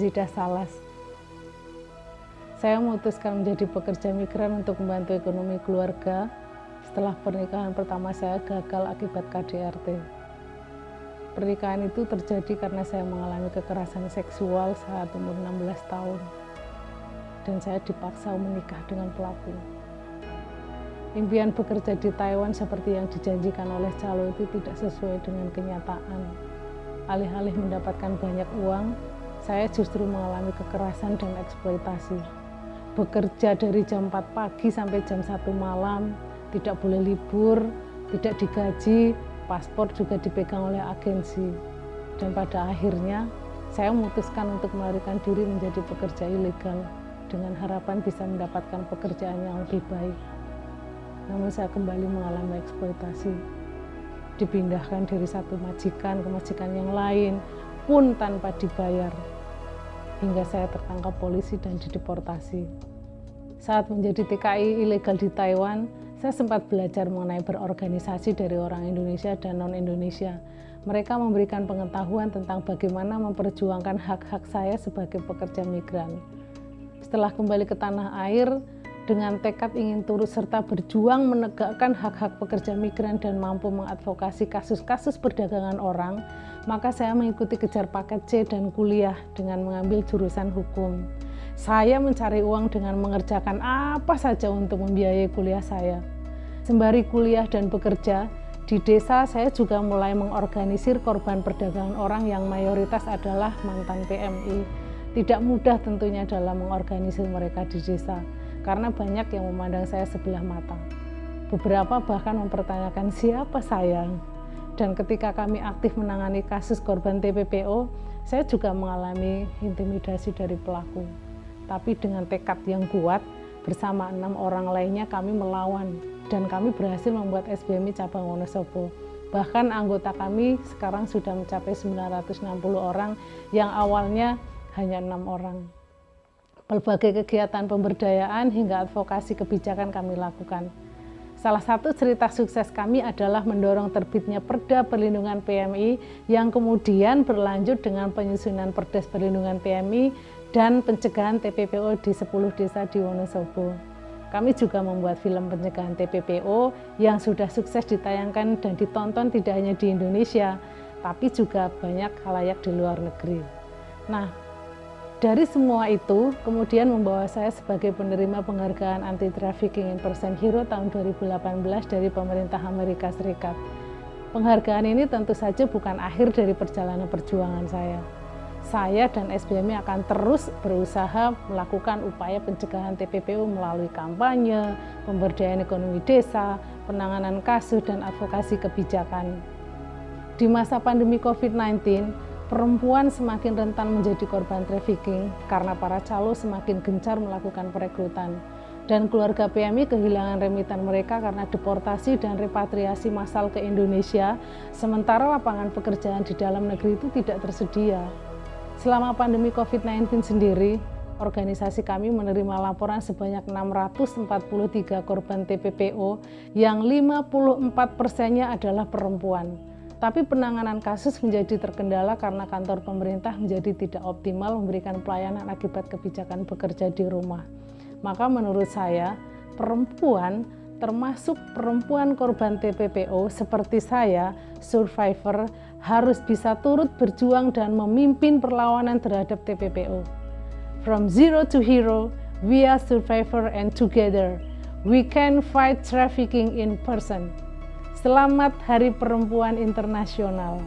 Lidah Salas. Saya memutuskan menjadi pekerja migran untuk membantu ekonomi keluarga setelah pernikahan pertama saya gagal akibat KDRT. Pernikahan itu terjadi karena saya mengalami kekerasan seksual saat umur 16 tahun. Dan saya dipaksa menikah dengan pelaku. Impian bekerja di Taiwan seperti yang dijanjikan oleh calo itu tidak sesuai dengan kenyataan. Alih-alih mendapatkan banyak uang, saya justru mengalami kekerasan dan eksploitasi. Bekerja dari jam 4 pagi sampai jam 1 malam, tidak boleh libur, tidak digaji, paspor juga dipegang oleh agensi. Dan pada akhirnya, saya memutuskan untuk melarikan diri menjadi pekerja ilegal dengan harapan bisa mendapatkan pekerjaan yang lebih baik. Namun saya kembali mengalami eksploitasi. Dipindahkan dari satu majikan ke majikan yang lain, pun tanpa dibayar. Hingga saya tertangkap polisi dan dideportasi. Saat menjadi TKI ilegal di Taiwan, saya sempat belajar mengenai berorganisasi dari orang Indonesia dan non-Indonesia. Mereka memberikan pengetahuan tentang bagaimana memperjuangkan hak-hak saya sebagai pekerja migran. Setelah kembali ke tanah air, dengan tekad ingin turut serta berjuang menegakkan hak-hak pekerja migran dan mampu mengadvokasi kasus-kasus perdagangan orang, maka saya mengikuti kejar paket C dan kuliah dengan mengambil jurusan hukum. Saya mencari uang dengan mengerjakan apa saja untuk membiayai kuliah saya. Sembari kuliah dan bekerja, di desa saya juga mulai mengorganisir korban perdagangan orang yang mayoritas adalah mantan PMI. Tidak mudah tentunya dalam mengorganisir mereka di desa, karena banyak yang memandang saya sebelah mata. Beberapa bahkan mempertanyakan siapa saya. Dan ketika kami aktif menangani kasus korban TPPO, saya juga mengalami intimidasi dari pelaku. Tapi dengan tekad yang kuat, bersama 6 orang lainnya kami melawan. Dan kami berhasil membuat SBMI cabang Wonosobo. Bahkan anggota kami sekarang sudah mencapai 960 orang yang awalnya hanya 6 orang. Berbagai kegiatan pemberdayaan hingga advokasi kebijakan kami lakukan. Salah satu cerita sukses kami adalah mendorong terbitnya Perda Perlindungan PMI yang kemudian berlanjut dengan penyusunan Perdes Perlindungan PMI dan pencegahan TPPO di 10 desa di Wonosobo. Kami juga membuat film pencegahan TPPO yang sudah sukses ditayangkan dan ditonton tidak hanya di Indonesia, tapi juga banyak khalayak di luar negeri. Nah, dari semua itu, kemudian membawa saya sebagai penerima penghargaan Anti-Trafficking in Person Hero tahun 2018 dari pemerintah Amerika Serikat. Penghargaan ini tentu saja bukan akhir dari perjalanan perjuangan saya. Saya dan SBMI akan terus berusaha melakukan upaya pencegahan TPPO melalui kampanye, pemberdayaan ekonomi desa, penanganan kasus, dan advokasi kebijakan. Di masa pandemi COVID-19, perempuan semakin rentan menjadi korban trafficking karena para calo semakin gencar melakukan perekrutan. Dan keluarga PMI kehilangan remitan mereka karena deportasi dan repatriasi massal ke Indonesia, sementara lapangan pekerjaan di dalam negeri itu tidak tersedia. Selama pandemi COVID-19 sendiri, organisasi kami menerima laporan sebanyak 643 korban TPPO yang 54%-nya adalah perempuan. Tapi penanganan kasus menjadi terkendala karena kantor pemerintah menjadi tidak optimal memberikan pelayanan akibat kebijakan bekerja di rumah. Maka menurut saya, perempuan, termasuk perempuan korban TPPO seperti saya, survivor, harus bisa turut berjuang dan memimpin perlawanan terhadap TPPO. From zero to hero, we are survivor and together, we can fight trafficking in person. Selamat Hari Perempuan Internasional.